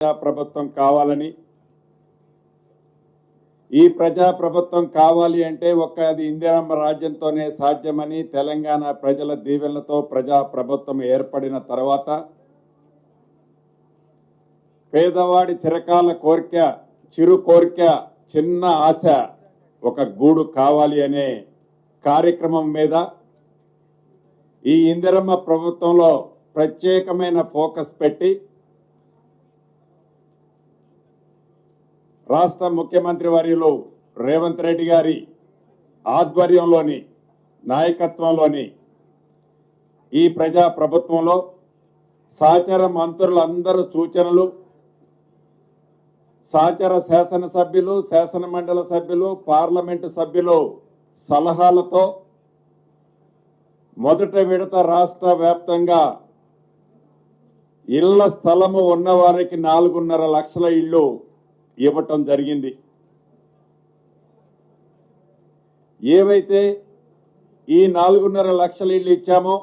ప్రజాప్రభుత్వం కావాలని, ఈ ప్రజాప్రభుత్వం కావాలి అంటే అది ఇందిరమ్మ రాజ్యంతోనే సాధ్యమని తెలంగాణ ప్రజల దీవెనలతో ప్రజాప్రభుత్వం ఏర్పడిన తర్వాత పేదవాడి చిరకాల కోరిక, చిరు కోరిక, చిన్న ఆశ ఒక గూడు కావాలి అనే కార్యక్రమం మీద ఈ ఇందిరమ్మ ప్రభుత్వంలో ప్రత్యేకమైన ఫోకస్ పెట్టి రాష్ట్ర ముఖ్యమంత్రి వర్యులు రేవంత్ రెడ్డి గారి ఆధ్వర్యంలోని నాయకత్వంలోని ఈ ప్రజా ప్రభుత్వంలో సహచర మంత్రులందరూ సూచనలు, సహచర శాసనసభ్యులు, శాసన మండలి సభ్యులు, పార్లమెంటు సభ్యులు సలహాలతో మొదటి విడత రాష్ట్ర వ్యాప్తంగా ఇళ్ల స్థలము ఉన్నవారికి 4.5 లక్షల ఇళ్లు ఇవ్వటం జరిగింది. ఏవైతే ఈ 4.5 లక్షల ఇళ్లు ఇచ్చామో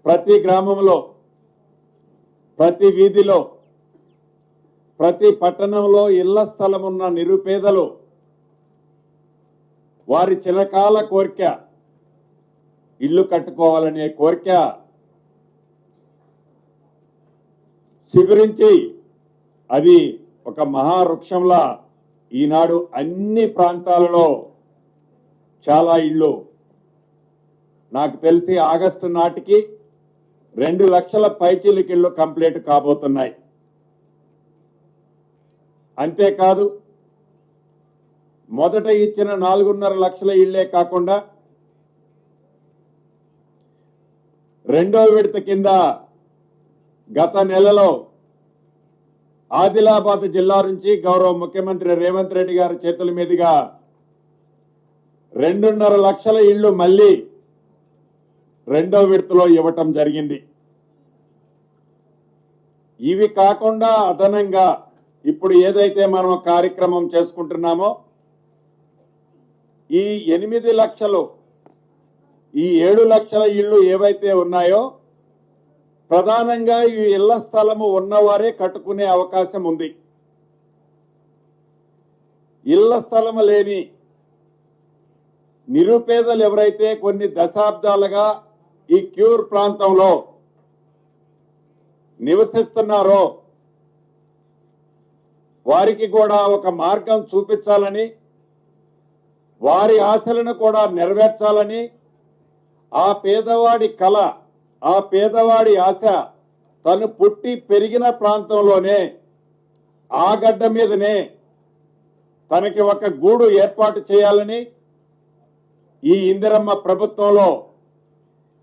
ప్రతి గ్రామంలో, ప్రతి వీధిలో, ప్రతి పట్టణంలో ఇళ్ల స్థలం ఉన్న నిరుపేదలు వారి చిరకాల కోరిక ఇల్లు కట్టుకోవాలనే కోరిక చిగురించి అది ఒక మహావృక్షంలా ఈనాడు అన్ని ప్రాంతాలలో చాలా ఇళ్ళు, నాకు తెలిసి ఆగస్టు నాటికి 2 లక్షల పైచీలకి ఇళ్ళు కంప్లీట్ కాబోతున్నాయి. అంతేకాదు మొదట ఇచ్చిన 4.5 లక్షల ఇళ్లే కాకుండా రెండో విడత కింద గత నెలలో ఆదిలాబాద్ జిల్లా నుంచి గౌరవ ముఖ్యమంత్రి రేవంత్ రెడ్డి గారి చేతుల మీదుగా 2.5 లక్షల ఇళ్లు మళ్లీ రెండో విడతలో ఇవ్వటం జరిగింది. ఇవి కాకుండా అదనంగా ఇప్పుడు ఏదైతే మనం కార్యక్రమం చేసుకుంటున్నామో ఈ 8 లక్షలు, ఈ 7 లక్షల ఇళ్లు ఏవైతే ఉన్నాయో ప్రధానంగా ఈ ఇళ్ల స్థలము ఉన్నవారే కట్టుకునే అవకాశం ఉంది. ఇళ్ల స్థలము లేని నిరుపేదలు ఎవరైతే కొన్ని దశాబ్దాలుగా ఈ క్యూర్ ప్రాంతంలో నివసిస్తున్నారో వారికి కూడా ఒక మార్గం చూపించాలని, వారి ఆశలను కూడా నెరవేర్చాలని, ఆ పేదవాడి కళ, ఆ పేదవాడి ఆశ తను పుట్టి పెరిగిన ప్రాంతంలోనే ఆ గడ్డ మీదనే తనకి ఒక గూడు ఏర్పాటు చేయాలని ఈ ఇందిరమ్మ ప్రభుత్వంలో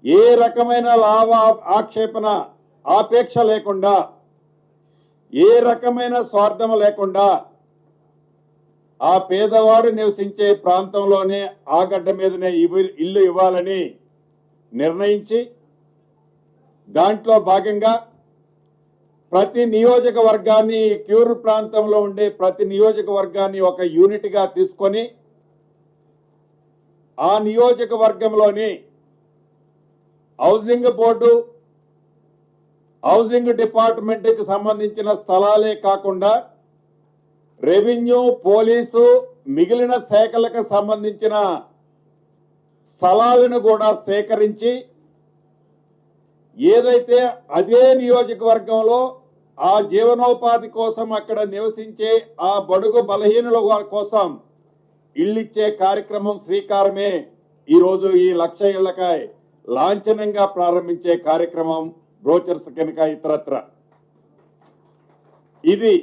ఏ రకమైన లాభ ఆక్షేపణ ఆపేక్ష లేకుండా, ఏ రకమైన స్వార్థం లేకుండా ఆ పేదవాడు నివసించే ప్రాంతంలోనే ఆ గడ్డ మీదనే ఇల్లు ఇవ్వాలని నిర్ణయించి దాంట్లో భాగంగా ప్రతి నియోజకవర్గాన్ని, క్యూర్ ప్రాంతంలో ఉండే ప్రతి నియోజకవర్గాన్ని ఒక యూనిట్ గా తీసుకొని ఆ నియోజకవర్గంలోని హౌసింగ్ బోర్డు, హౌసింగ్ డిపార్ట్మెంట్ కి సంబంధించిన స్థలాలే కాకుండా రెవెన్యూ, పోలీసు, మిగిలిన శాఖలకు సంబంధించిన స్థలాలను కూడా సేకరించి ఏదైతే అదే నియోజకవర్గంలో ఆ జీవనోపాధి కోసం అక్కడ నివసించే ఆ బడుగు బలహీనుల కోసం ఇళ్ళిచ్చే కార్యక్రమం శ్రీకారమే ఈరోజు ఈ 1 లక్ష ఇళ్లకై లాంఛనంగా ప్రారంభించే కార్యక్రమం బ్రోచర్స్ కనుక ఇతరత్ర. ఇది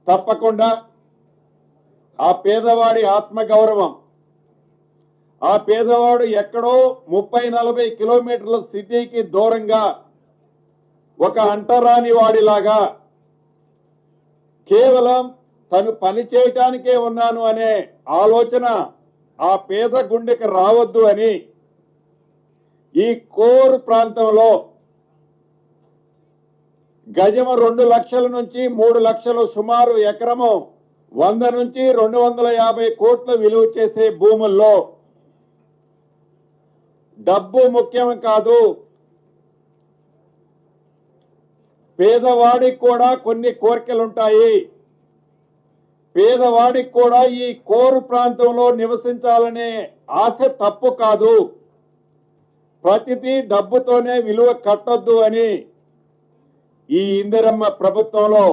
తప్పకుండా ఆ పేదవాడి ఆత్మగౌరవం, ఆ పేదవాడు ఎక్కడో 30-40 కిలోమీటర్ల సిటీకి దూరంగా ఒక అంటరాని వాడిలాగా కేవలం తను పని చేయటానికే ఉన్నాను అనే ఆలోచన ఆ పేద గుండెకి రావద్దు అని ఈ కోర్ ప్రాంతంలో గజము 2 లక్షల నుంచి 3 లక్షలు, సుమారు ఎకరము 100 నుంచి 250 కోట్లు విలువ చేసే భూముల్లో డబ్బు ముఖ్యం కాదు, పేదవాడికి కూడా కొన్ని కోరికలుంటాయి. పేదవాడికి కూడా ఈ కోరు ప్రాంతంలో నివసించాలనే ఆశ తప్పు కాదు. ప్రతిదీ డబ్బుతోనే విలువ కట్టొద్దు అని ఈ ఇందిరమ్మ ప్రభుత్వంలో,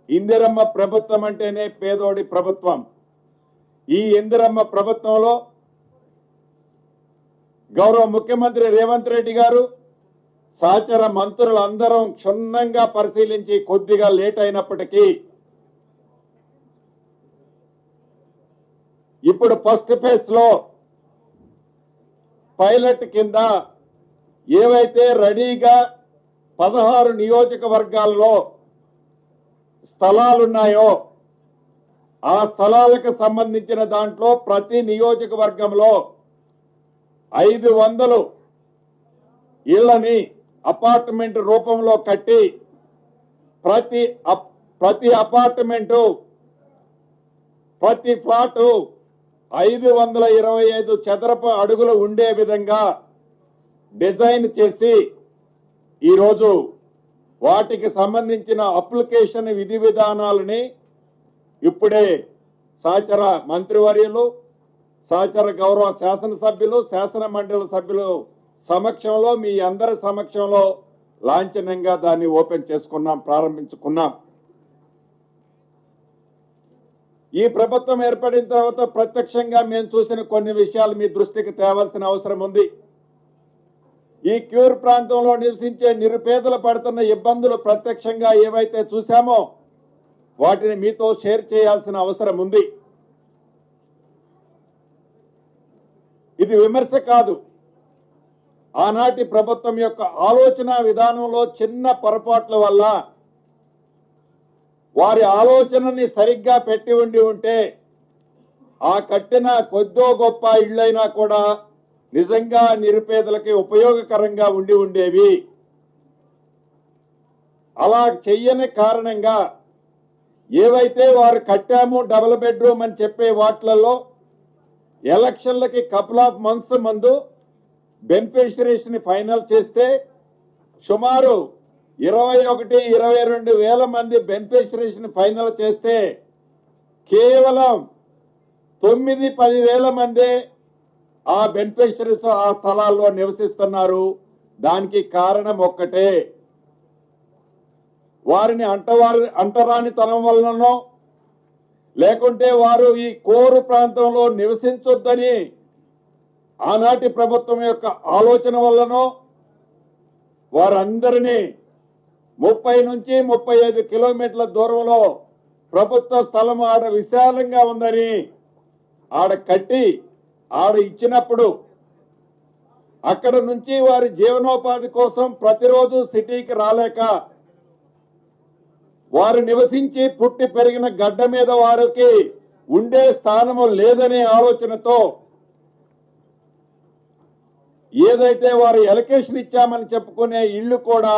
ఇందిరమ్మ ప్రభుత్వం అంటేనే పేదోడి ప్రభుత్వం. ఈ ఇందిరమ్మ ప్రభుత్వంలో గౌరవ ముఖ్యమంత్రి రేవంత్ రెడ్డి గారు సహచర మంత్రులందరం క్షుణ్ణంగా పరిశీలించి కొద్దిగా లేట్ అయినప్పటికీ ఇప్పుడు ఫస్ట్ ఫేజ్ లో పైలట్ కింద ఏవైతే రెడీగా 16 నియోజకవర్గాల్లో స్థలాలున్నాయో ఆ స్థలాలకు సంబంధించిన దాంట్లో ప్రతి నియోజకవర్గంలో 500 ఇళ్లని అపార్ట్మెంట్ రూపంలో కట్టి ప్రతి అపార్ట్మెంటు, ప్రతి ఫ్లాటు 525 చదరపు అడుగులు ఉండే విధంగా డిజైన్ చేసి ఈరోజు వాటికి సంబంధించిన అప్లికేషన్ విధి విధానాలని ఇప్పుడే సహచర మంత్రివర్యులు, సహచర గౌరవ శాసనసభ్యులు, శాసన మండలి సభ్యులు సమక్షంలో, మీ అందరి సమక్షంలో లాంఛనంగా దాన్ని ఓపెన్ చేసుకున్నాం, ప్రారంభించుకున్నాం. ఈ ప్రభుత్వం ఏర్పడిన తర్వాత ప్రత్యక్షంగా మేము చూసిన కొన్ని విషయాలు మీ దృష్టికి తేవాల్సిన అవసరం ఉంది. ఈ క్యూర్ ప్రాంతంలో నివసించే నిరుపేదలు పడుతున్న ఇబ్బందులు ప్రత్యక్షంగా ఏవైతే చూశామో వాటిని మీతో షేర్ చేయాల్సిన అవసరం ఉంది. ఇది విమర్శ కాదు. ఆనాటి ప్రభుత్వం యొక్క ఆలోచన విధానంలో చిన్న పొరపాట్ల వల్ల వారి ఆలోచనని సరిగ్గా పెట్టి ఉంటే ఆ కట్టిన కొద్దో గొప్ప ఇళ్లైనా కూడా నిజంగా నిరుపేదలకి ఉపయోగకరంగా ఉండేవి. అలా చెయ్యని కారణంగా ఏవైతే వారు కట్టాము డబుల్ బెడ్రూమ్ అని చెప్పే వాటిలలో ఎలక్షన్లకి కపుల్ ఆఫ్ మంత్స్ ముందు బెనిఫిషరీస్ ని ఫైనల్ చేస్తే సుమారు 21-22 వేల మంది బెనిఫిషరీస్ ని ఫైనల్ చేస్తే కేవలం 9-10 వేల మంది ఆ బెనిఫిషరీస్ ఆ స్థలాల్లో నివసిస్తున్నారు. దానికి కారణం ఒక్కటే, వారిని అంటరానితనం వలననో లేకుంటే వారు ఈ కోరు ప్రాంతంలో నివసించొద్దని ఆనాటి ప్రభుత్వం యొక్క ఆలోచన వల్లనో వారందరినీ 30 నుంచి 35 కిలోమీటర్ల దూరంలో ప్రభుత్వ స్థలం ఆడ విశాలంగా ఉందని ఆడ కట్టి ఆడ ఇచ్చినప్పుడు అక్కడ నుంచి వారి జీవనోపాధి కోసం ప్రతిరోజు సిటీకి రాలేక వారు నివసించి పుట్టి పెరిగిన గడ్డ మీద వారికి ఉండే స్థానము లేదనే ఆలోచనతో ఏదైతే వారు ఎలకేషన్ ఇచ్చామని చెప్పుకునే ఇళ్లు కూడా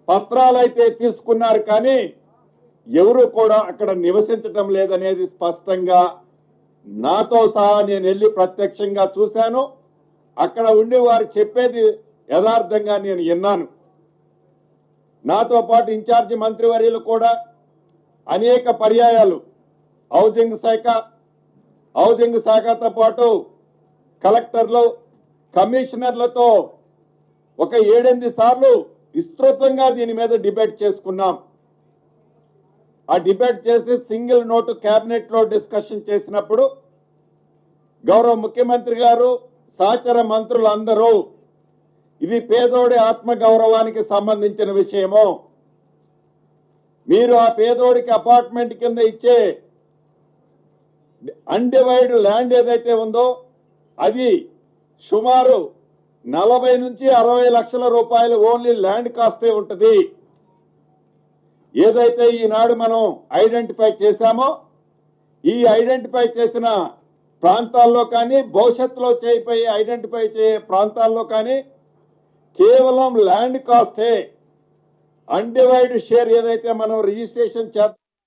పత్రాలైతే తీసుకున్నారు, కానీ ఎవరు కూడా అక్కడ నివసించటం లేదనేది స్పష్టంగా నాతో సహా నేను వెళ్ళి ప్రత్యక్షంగా చూశాను. అక్కడ ఉండి వారు చెప్పేది యథార్థంగా నేను విన్నాను. నాతో పాటు ఇన్ఛార్జి మంత్రివర్యులు కూడా అనేక పర్యాయాలు హౌసింగ్ శాఖతో పాటు కలెక్టర్లు, కమిషనర్లతో ఒక 7-8 సార్లు విస్తృతంగా దీని మీద డిబేట్ చేసుకున్నాం. ఆ డిబేట్ చేసి సింగిల్ నోటు కేబినెట్ లో డిస్కషన్ చేసినప్పుడు గౌరవ ముఖ్యమంత్రి గారు, సహచర మంత్రులందరూ ఇది పేదోడి ఆత్మ గౌరవానికి సంబంధించిన విషయము, మీరు ఆ పేదోడికి అపార్ట్మెంట్ కింద ఇచ్చే అన్డివైడ్ ల్యాండ్ ఏదైతే ఉందో అది సుమారు 40 నుంచి 60 లక్షల రూపాయలు ఓన్లీ ల్యాండ్ కాస్టే ఉంటుంది. ఏదైతే ఈనాడు మనం ఐడెంటిఫై చేశామో ఈ ఐడెంటిఫై చేసిన ప్రాంతాల్లో కానీ భవిష్యత్తులో చేయబోయే ఐడెంటిఫై చేసే ప్రాంతాల్లో కానీ కేవలం ల్యాండ్ కాస్టే అన్డివైడ్ షేర్ ఏదైతే మనం రిజిస్ట్రేషన్ చేస్తాం